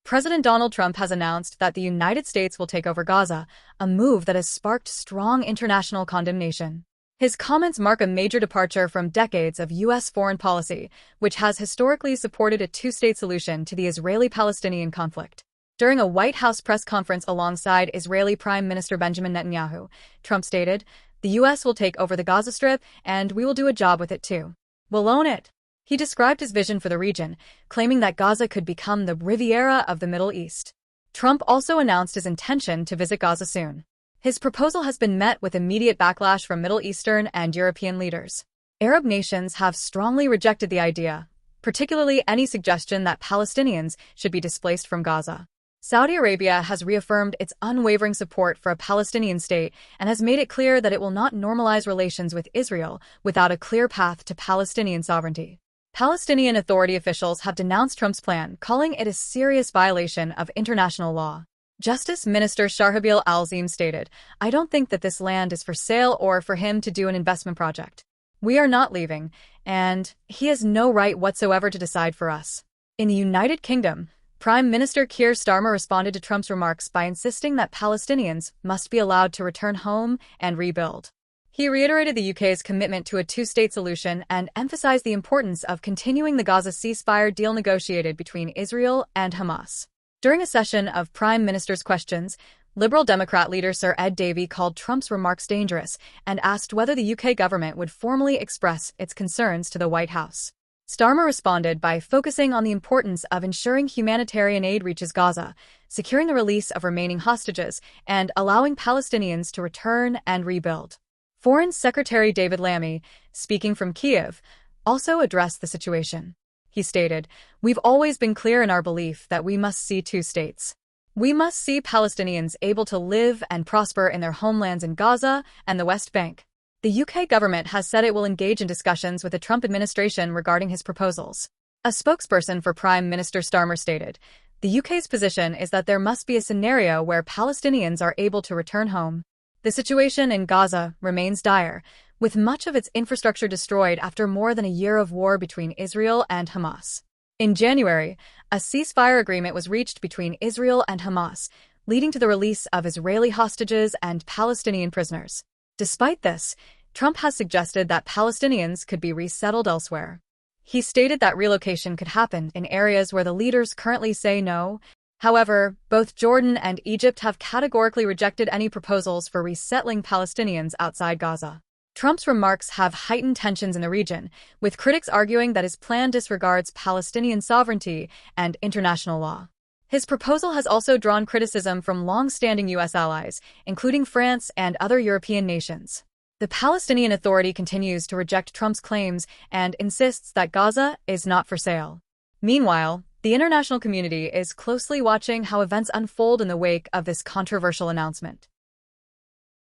President Donald Trump has announced that the United States will take over Gaza, a move that has sparked strong international condemnation. His comments mark a major departure from decades of U.S. foreign policy, which has historically supported a two-state solution to the Israeli-Palestinian conflict. During a White House press conference alongside Israeli Prime Minister Benjamin Netanyahu, Trump stated, "The U.S. will take over the Gaza Strip, and we will do a job with it too. We'll own it." He described his vision for the region, claiming that Gaza could become the Riviera of the Middle East. Trump also announced his intention to visit Gaza soon. His proposal has been met with immediate backlash from Middle Eastern and European leaders. Arab nations have strongly rejected the idea, particularly any suggestion that Palestinians should be displaced from Gaza. Saudi Arabia has reaffirmed its unwavering support for a Palestinian state and has made it clear that it will not normalize relations with Israel without a clear path to Palestinian sovereignty. Palestinian Authority officials have denounced Trump's plan, calling it a serious violation of international law. Justice Minister Shahribil Al-Zim stated, "I don't think that this land is for sale or for him to do an investment project. We are not leaving, and he has no right whatsoever to decide for us." In the United Kingdom, Prime Minister Keir Starmer responded to Trump's remarks by insisting that Palestinians must be allowed to return home and rebuild. He reiterated the UK's commitment to a two-state solution and emphasized the importance of continuing the Gaza ceasefire deal negotiated between Israel and Hamas. During a session of Prime Minister's questions, Liberal Democrat leader Sir Ed Davey called Trump's remarks dangerous and asked whether the UK government would formally express its concerns to the White House. Starmer responded by focusing on the importance of ensuring humanitarian aid reaches Gaza, securing the release of remaining hostages, and allowing Palestinians to return and rebuild. Foreign Secretary David Lammy, speaking from Kyiv, also addressed the situation. He stated, "We've always been clear in our belief that we must see two states. We must see Palestinians able to live and prosper in their homelands in Gaza and the West Bank." The UK government has said it will engage in discussions with the Trump administration regarding his proposals. A spokesperson for Prime Minister Starmer stated, "The UK's position is that there must be a scenario where Palestinians are able to return home. The situation in Gaza remains dire, with much of its infrastructure destroyed after more than a year of war between Israel and Hamas." In January, a ceasefire agreement was reached between Israel and Hamas, leading to the release of Israeli hostages and Palestinian prisoners. Despite this, Trump has suggested that Palestinians could be resettled elsewhere. He stated that relocation could happen in areas where the leaders currently say no. However, both Jordan and Egypt have categorically rejected any proposals for resettling Palestinians outside Gaza. Trump's remarks have heightened tensions in the region, with critics arguing that his plan disregards Palestinian sovereignty and international law. His proposal has also drawn criticism from long-standing U.S. allies, including France and other European nations. The Palestinian Authority continues to reject Trump's claims and insists that Gaza is not for sale. Meanwhile, the international community is closely watching how events unfold in the wake of this controversial announcement.